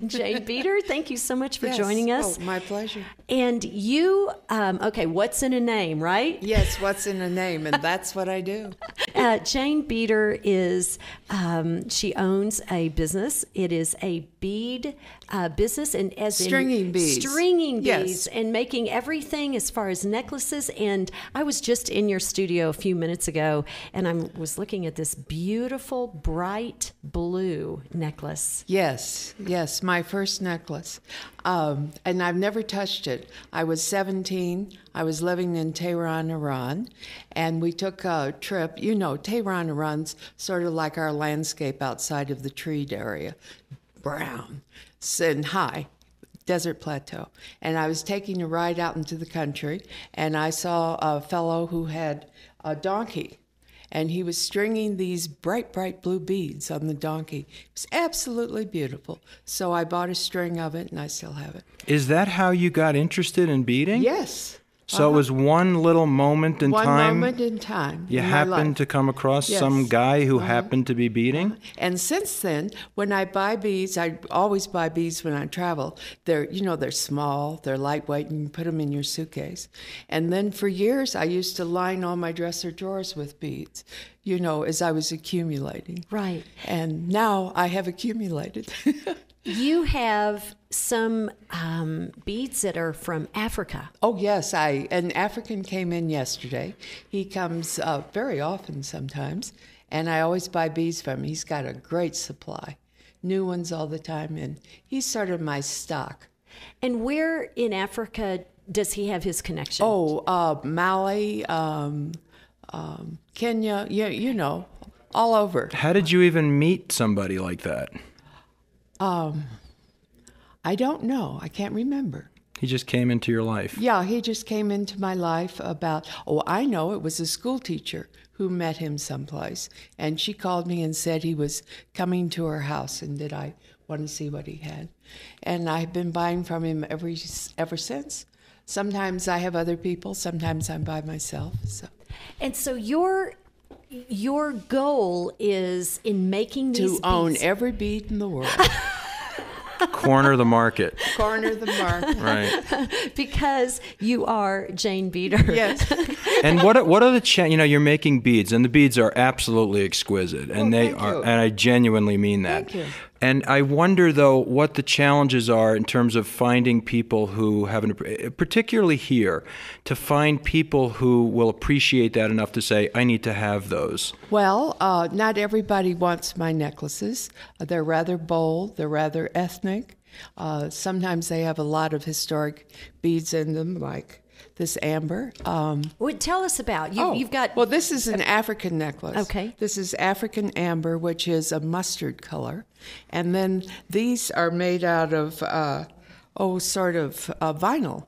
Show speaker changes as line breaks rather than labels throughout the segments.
Jane Beeder, thank you so much for joining us.
Oh, my pleasure.
And you, okay, what's in a name, right?
Yes, what's in a name, and that's what I do.
Jane Beeder is, she owns a business. It is a bead business, and as
stringing beads.
Stringing
yes.
beads and making everything as far as necklaces. And I was just in your studio a few minutes ago, and I was looking at this beautiful, bright blue necklace.
Yes, my first necklace. And I've never touched it. I was 17. I was living in Tehran, Iran, and we took a trip. You know, Tehran, Iran's sort of like our landscape outside of the treed area. Brown and high, desert plateau. And I was taking a ride out into the country, and I saw a fellow who had a donkey. And he was stringing these bright, bright blue beads on the donkey. It was absolutely beautiful. So I bought a string of it, and I still have it.
Is that how you got interested in beading?
Yes.
So it was one little moment in time?
One moment in time.
You happened to come across some guy who happened to be beading?
And since then, when I buy beads, I always buy beads when I travel. They're small, they're lightweight, and you can put them in your suitcase. And then for years, I used to line all my dresser drawers with beads, as I was accumulating.
Right.
And now I have accumulated.
You have some beads that are from Africa.
Oh, yes. An African came in yesterday. He comes very often sometimes, and I always buy beads from him. He's got a great supply, new ones all the time, and he's sort of my stock.
And where in Africa does he have his connection?
Oh, Mali, Kenya, all over.
How did you even meet somebody like that?
I don't know. I can't remember.
He just came into your life.
Yeah, he just came into my life I know, it was a school teacher who met him someplace. And she called me and said he was coming to her house and did I want to see what he had. And I've been buying from him ever since. Sometimes I have other people, sometimes I'm by myself. So.
And so your goal is in making these beads.
To own every bead in the world.
Corner the market.
Corner the market.
Right.
Because you are Jane Beeder.
Yes.
And what are the you're making beads, and the beads are absolutely exquisite, and
thank you.
And I genuinely mean that.
Thank you.
And I wonder, though, what the challenges are in terms of finding people who particularly here, to find people who will appreciate that enough to say, I need to have those.
Well, not everybody wants my necklaces. They're rather bold. They're rather ethnic. Sometimes they have a lot of historic beads in them, like this amber.
Well, tell us about you've got.
Well, this is an African necklace.
Okay.
This is African amber, which is a mustard color, and then these are made out of vinyl.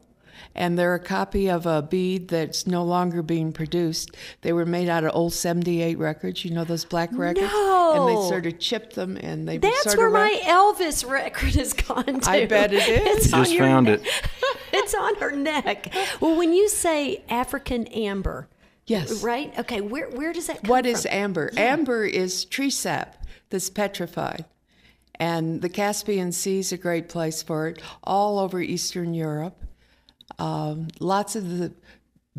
And they're a copy of a bead that's no longer being produced. They were made out of old 78 records, those black records?
No!
And they sort of chipped them, and they
That's where my Elvis record has gone to.
I bet it is.
Just found it.
It's on her neck. Well, when you say African amber,
yes,
right? Okay, where does that come from?
What is amber?
Yeah.
Amber is tree sap that's petrified. And the Caspian Sea is a great place for it, all over Eastern Europe. Lots of the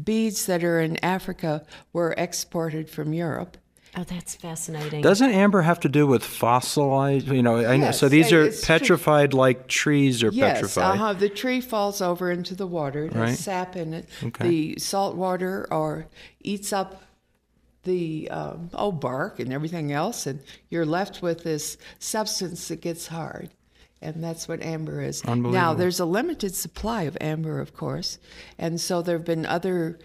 beads that are in Africa were exported from Europe.
Oh, that's fascinating.
Doesn't amber have to do with fossilized?
Yes,
so these are petrified like trees are petrified.
Yes, the tree falls over into the water. There's sap in it.
Okay.
The salt water eats up the bark and everything else, and you're left with this substance that gets hard. And that's what amber is. Now, there's a limited supply of amber, of course, and so there have been other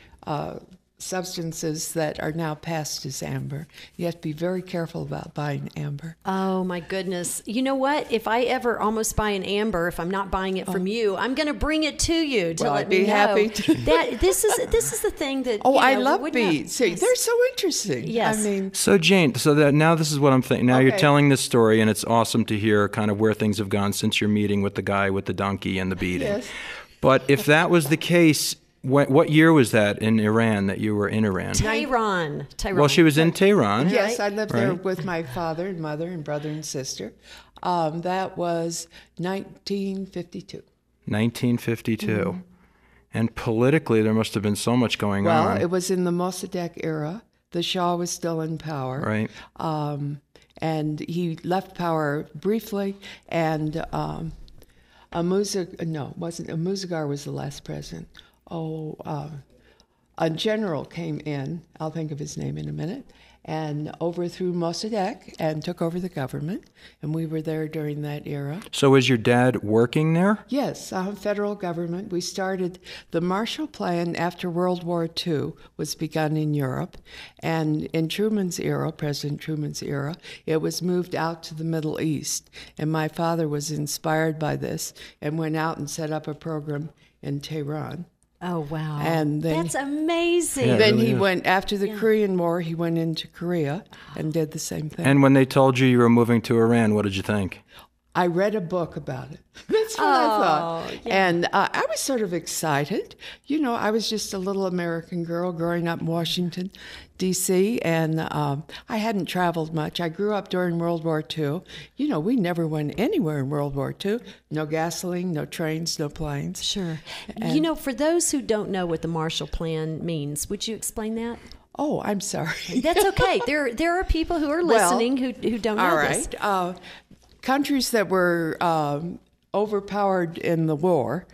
substances that are now passed as amber. You have to be very careful about buying amber.
Oh my goodness. You know what? If I ever almost buy an amber, if I'm not buying it from you, I'm going to bring it to you to let me know.
I'd be happy to.
This is the thing that
I love beads.
Yes.
They're so interesting.
Yes.
So Jane, now this is what I'm thinking. Now you're telling this story, and it's awesome to hear kind of where things have gone since your meeting with the guy with the donkey and the beading.
Yes.
But if that was the case, what year was that in Iran that you were in Iran?
Tehran.
Well, she was in Tehran.
Yes, I lived there with my father and mother and brother and sister. That was 1952.
1952. And politically, there must have been so much going on.
Well, it was in the Mossadegh era. The Shah was still in power.
Right.
And he left power briefly, and Muzagar was the last president. A general came in, I'll think of his name in a minute, and overthrew Mossadegh and took over the government, and we were there during that era.
So was your dad working there?
Yes, federal government. We started the Marshall Plan after World War II was begun in Europe, and in Truman's era, President Truman's era, it was moved out to the Middle East, and my father was inspired by this and went out and set up a program in Tehran.
Oh, wow.
And then,
that's amazing.
Yeah,
then
really
he
is.
went, after the Korean War, he went into Korea and did the same thing.
And when they told you were moving to Iran, what did you think?
I read a book about it. That's what I thought. Yeah. And I was sort of excited. You know, I was just a little American girl growing up in Washington, D.C., and I hadn't traveled much. I grew up during World War II. You know, we never went anywhere in World War II. No gasoline, no trains, no planes.
Sure. You know, for those who don't know what the Marshall Plan means, would you explain that?
Oh, I'm sorry.
That's okay. There are people who are listening who don't know this.
All right. Countries that were overpowered in the war,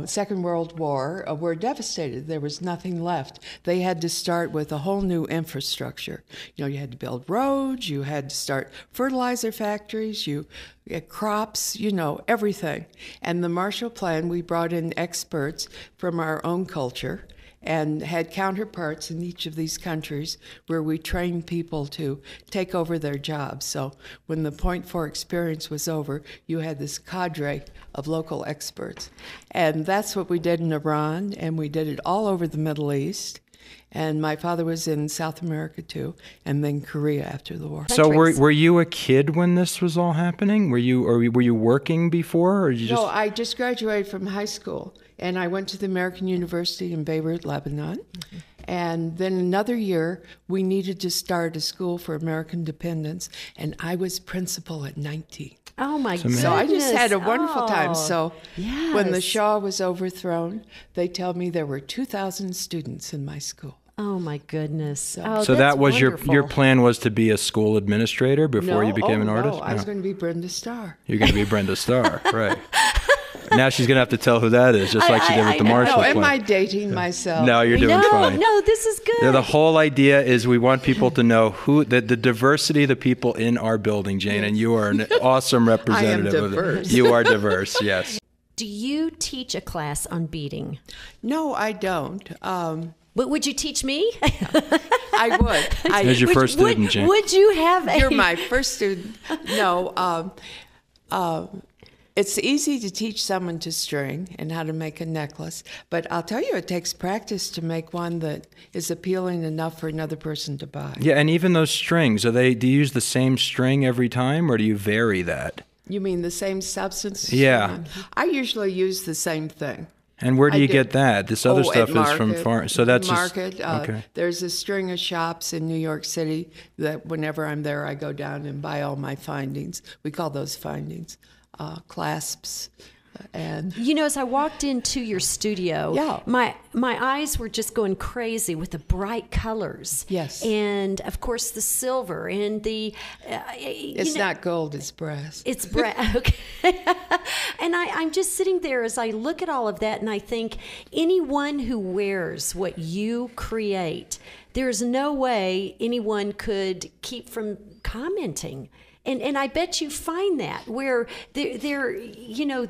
Second World War, were devastated. There was nothing left. They had to start with a whole new infrastructure. You know, you had to build roads, you had to start fertilizer factories, crops, you know, everything. And the Marshall Plan, we brought in experts from our own culture and had counterparts in each of these countries where we trained people to take over their jobs. So when the Point 4 experience was over, you had this cadre of local experts. And that's what we did in Iran, and we did it all over the Middle East. And my father was in South America too, and then Korea after the war.
So were you a kid when this was all happening? Were you working before, or
No, I just graduated from high school, and I went to the American University in Beirut, Lebanon. Mm-hmm. And then another year, we needed to start a school for American dependents, and I was principal at 19.
Oh, my goodness.
So I just had a wonderful time. So
yes.
When the Shah was overthrown, they tell me there were 2,000 students in my school.
Oh, my goodness.
So that was your plan, was to be a school administrator before you became an artist?
No, I was going to be Brenda Starr.
You're going to be Brenda Starr, right. Now she's going to have to tell who that is, just like she did with the Marshall Plan.
Am I dating myself?
No, you're doing fine.
No, this is good.
Yeah, the whole idea is we want people to know the diversity of the people in our building, Jane, and you are an awesome representative
I am diverse.
of it. You are diverse, yes.
Do you teach a class on beading?
No, I don't.
But would you teach me?
I would.
As your first student, Jane.
Would you have
You're my first student. No, it's easy to teach someone to string and how to make a necklace, but I'll tell you, it takes practice to make one that is appealing enough for another person to buy.
Yeah, and even those strings, do you use the same string every time, or do you vary that?
You mean the same substance?
Yeah.
I usually use the same thing.
And where do you get that? This other stuff
at
is from far. So that's
Market.
Okay.
There's a string of shops in New York City that whenever I'm there, I go down and buy all my findings. We call those findings clasps. And
you know, as I walked into your studio, my eyes were just going crazy with the bright colors.
Yes.
And of course the silver and the
it's not gold, it's brass.
It's brass. Okay. And I'm just sitting there as I look at all of that, and I think anyone who wears what you create, there's no way anyone could keep from commenting. And I bet you find that where they're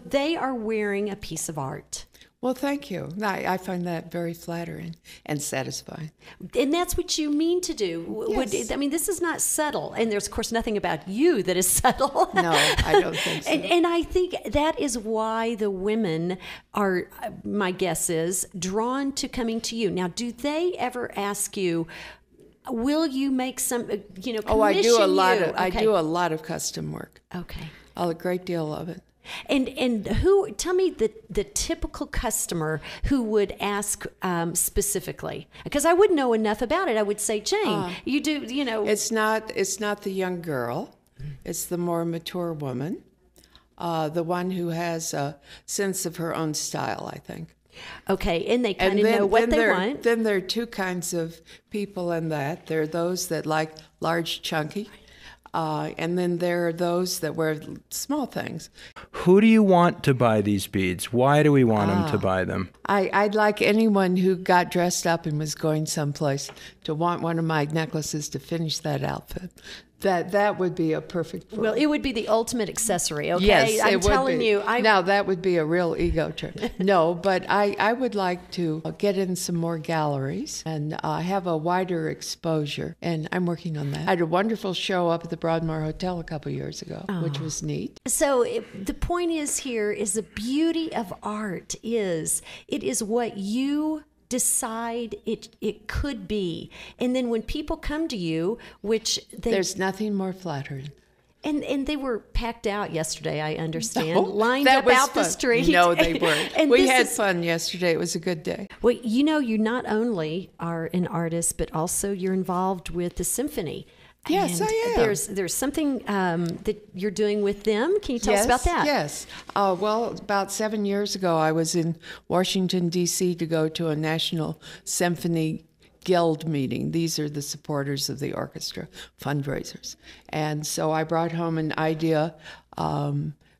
they are wearing a piece of art.
Well, thank you. I find that very flattering and satisfying.
And that's what you mean to do.
Yes.
I mean, this is not subtle. And there's, of course, nothing about you that is subtle.
No, I don't think so.
And I think that is why the women are, my guess is, drawn to coming to you. Now, do they ever ask you, will you make some, commission
I do a lot
you?
of I do a lot of custom work.
Okay.
A great deal of it.
And who? Tell me the typical customer who would ask specifically, because I wouldn't know enough about it. I would say, Jane, you do,
It's not the young girl. It's the more mature woman, the one who has a sense of her own style, I think.
Okay, and they kind of know what they want.
Then there are two kinds of people in that. There are those that like large, chunky, and then there are those that wear small things.
Who do you want to buy these beads? Why do we want them to buy them?
I'd like anyone who got dressed up and was going someplace to want one of my necklaces to finish that outfit. That would be a perfect.
Well, it would be the ultimate accessory. Okay,
Yes,
I'm
it would
telling
be.
you.
Now that would be a real ego trip. No, but I would like to get in some more galleries and have a wider exposure, and I'm working on that. I had a wonderful show up at the Broadmoor Hotel a couple years ago, which was neat.
So the point is here is the beauty of art is it is what you decide it could be, and then when people come to you, which
there's nothing more flattering.
And they were packed out yesterday, I understand,
No,
lined
that
up
was
out
fun.
the street.
No, they weren't.
And
we had fun yesterday. It was a good day.
Well, you know, you not only are an artist, but also you're involved with the symphony.
Yes,
and
I am.
There's something that you're doing with them. Can you tell us about that?
Yes. Well, about 7 years ago, I was in Washington, D.C. to go to a National Symphony Guild meeting. These are the supporters of the orchestra, fundraisers. And so I brought home an idea.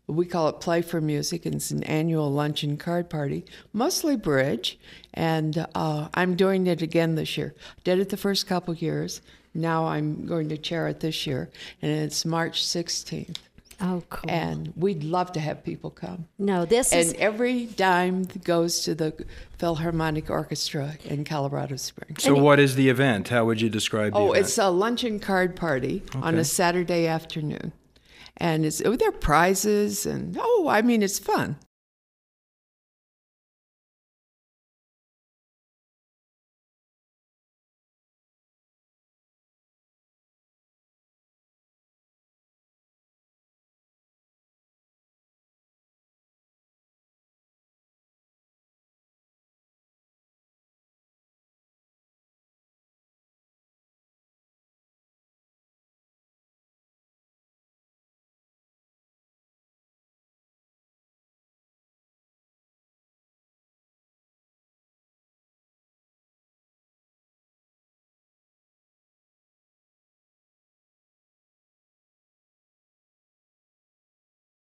We call it Play for Music, and it's an annual lunch and card party, mostly bridge. And I'm doing it again this year. Did it the first couple years. Now I'm going to chair it this year, and it's March 16th.
Oh, cool.
And we'd love to have people come.
No, this is...
And every dime goes to the Philharmonic Orchestra in Colorado Springs.
So what is the event? How would you describe the event?
It's a lunch and card party on a Saturday afternoon. And there are prizes, and it's fun.